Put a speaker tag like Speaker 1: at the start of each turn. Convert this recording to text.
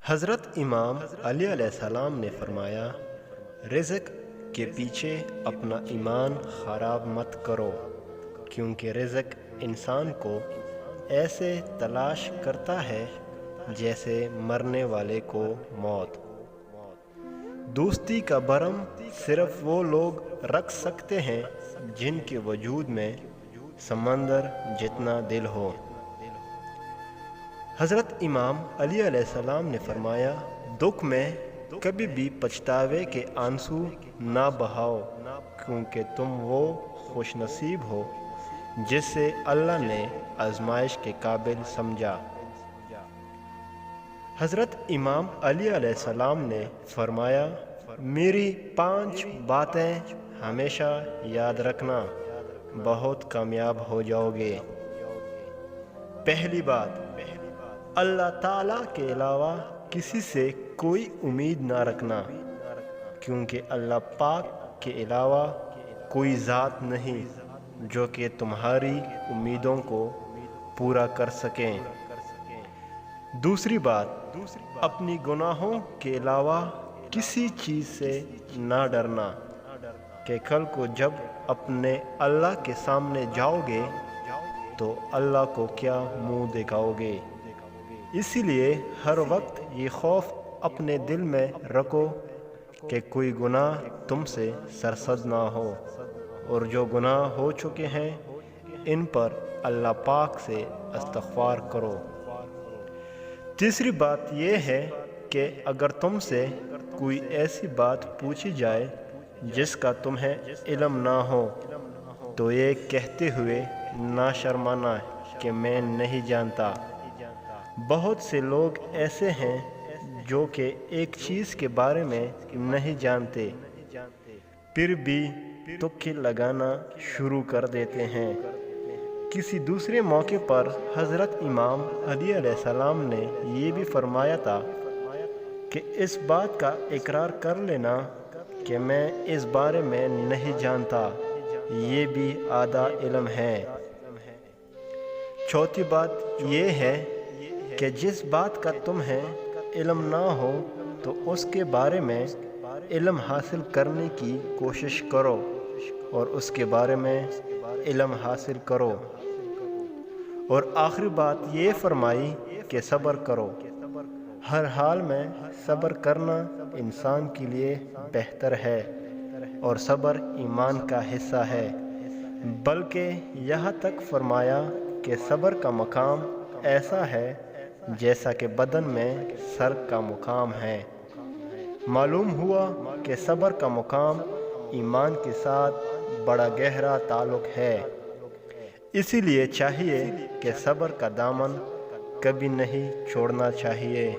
Speaker 1: حضرت امام علی علیہ السلام نے فرمایا، رزق کے پیچھے اپنا ایمان خراب مت کرو، کیونکہ رزق انسان کو ایسے تلاش کرتا ہے جیسے مرنے والے کو موت۔ دوستی کا بھرم صرف وہ لوگ رکھ سکتے ہیں جن کے وجود میں سمندر جتنا دل ہو۔ حضرت امام علی علیہ السلام نے فرمایا، دکھ میں کبھی بھی پچھتاوے کے آنسو نہ بہاؤ، کیونکہ تم وہ خوش نصیب ہو جسے اللہ نے آزمائش کے قابل سمجھا۔ حضرت امام علی علیہ السلام نے فرمایا، میری 5 باتیں ہمیشہ یاد رکھنا، بہت کامیاب ہو جاؤ گے۔ پہلی بات، اللہ تعالیٰ کے علاوہ کسی سے کوئی امید نہ رکھنا، کیونکہ اللہ پاک کے علاوہ کوئی ذات نہیں جو کہ تمہاری امیدوں کو پورا کر سکیں۔ دوسری بات، اپنی گناہوں کے علاوہ کسی چیز سے نہ ڈرنا کہ کل کو جب اپنے اللہ کے سامنے جاؤ گے تو اللہ کو کیا منہ دکھاؤ گے۔ اسی لیے ہر وقت یہ خوف اپنے دل میں رکھو کہ کوئی گناہ تم سے سرزد نہ ہو، اور جو گناہ ہو چکے ہیں ان پر اللہ پاک سے استغفار کرو۔ تیسری بات یہ ہے کہ اگر تم سے کوئی ایسی بات پوچھی جائے جس کا تمہیں علم نہ ہو تو یہ کہتے ہوئے نہ شرمانا کہ میں نہیں جانتا۔ بہت سے لوگ ایسے ہیں جو کہ ایک چیز کے بارے میں نہیں جانتے، پھر بھی تکے لگانا شروع کر دیتے ہیں۔ کسی دوسرے موقع پر حضرت امام علی علیہ السلام نے یہ بھی فرمایا تھا کہ اس بات کا اقرار کر لینا کہ میں اس بارے میں نہیں جانتا، یہ بھی آدھا علم ہے۔ چوتھی بات یہ ہے کہ جس بات کا تمہیں علم نہ ہو تو اس کے بارے میں علم حاصل کرنے کی کوشش کرو، اور اس کے بارے میں علم حاصل کرو۔ اور آخری بات یہ فرمائی کہ صبر کرو، ہر حال میں صبر کرنا انسان کے لیے بہتر ہے، اور صبر ایمان کا حصہ ہے۔ بلکہ یہاں تک فرمایا کہ صبر کا مقام ایسا ہے جیسا کہ بدن میں سر کا مقام ہے۔ معلوم ہوا کہ صبر کا مقام ایمان کے ساتھ بڑا گہرا تعلق ہے، اسی لیے چاہیے کہ صبر کا دامن کبھی نہیں چھوڑنا چاہیے۔